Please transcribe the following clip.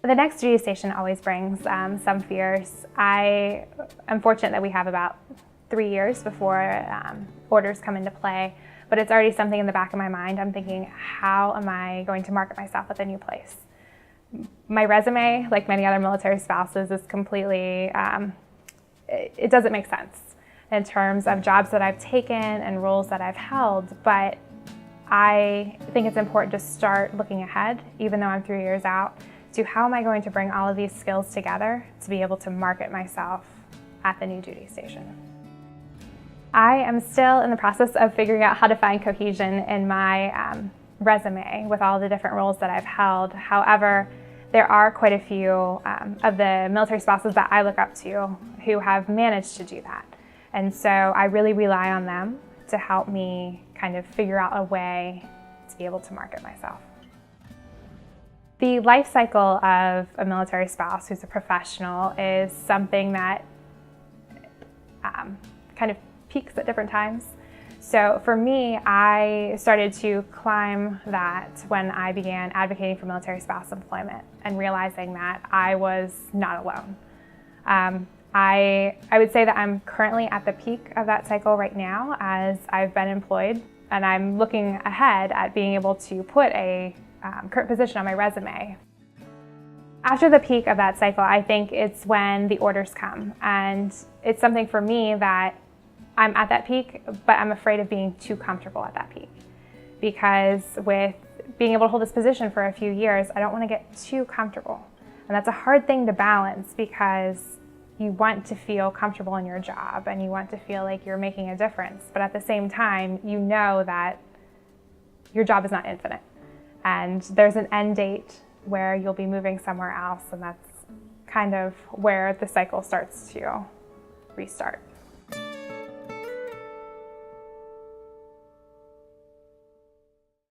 The next duty station always brings some fears. I am fortunate that we have about 3 years before orders come into play, but it's already something in the back of my mind. I'm thinking, how am I going to market myself at the new place? My resume, like many other military spouses, is completely, it doesn't make sense in terms of jobs that I've taken and roles that I've held, but I think it's important to start looking ahead, even though I'm 3 years out, to how am I going to bring all of these skills together to be able to market myself at the new duty station. I am still in the process of figuring out how to find cohesion in my resume with all the different roles that I've held. However, there are quite a few of the military spouses that I look up to who have managed to do that. And so I really rely on them to help me kind of figure out a way to be able to market myself. The life cycle of a military spouse who's a professional is something that kind of peaks at different times. So for me, I started to climb that when I began advocating for military spouse employment and realizing that I was not alone. I would say that I'm currently at the peak of that cycle right now as I've been employed, and I'm looking ahead at being able to put a current position on my resume. After the peak of that cycle, I think it's when the orders come, and it's something for me that I'm at that peak, but I'm afraid of being too comfortable at that peak. Because with being able to hold this position for a few years, I don't want to get too comfortable. And that's a hard thing to balance because you want to feel comfortable in your job and you want to feel like you're making a difference. But at the same time, you know that your job is not infinite. And there's an end date where you'll be moving somewhere else, and that's kind of where the cycle starts to restart.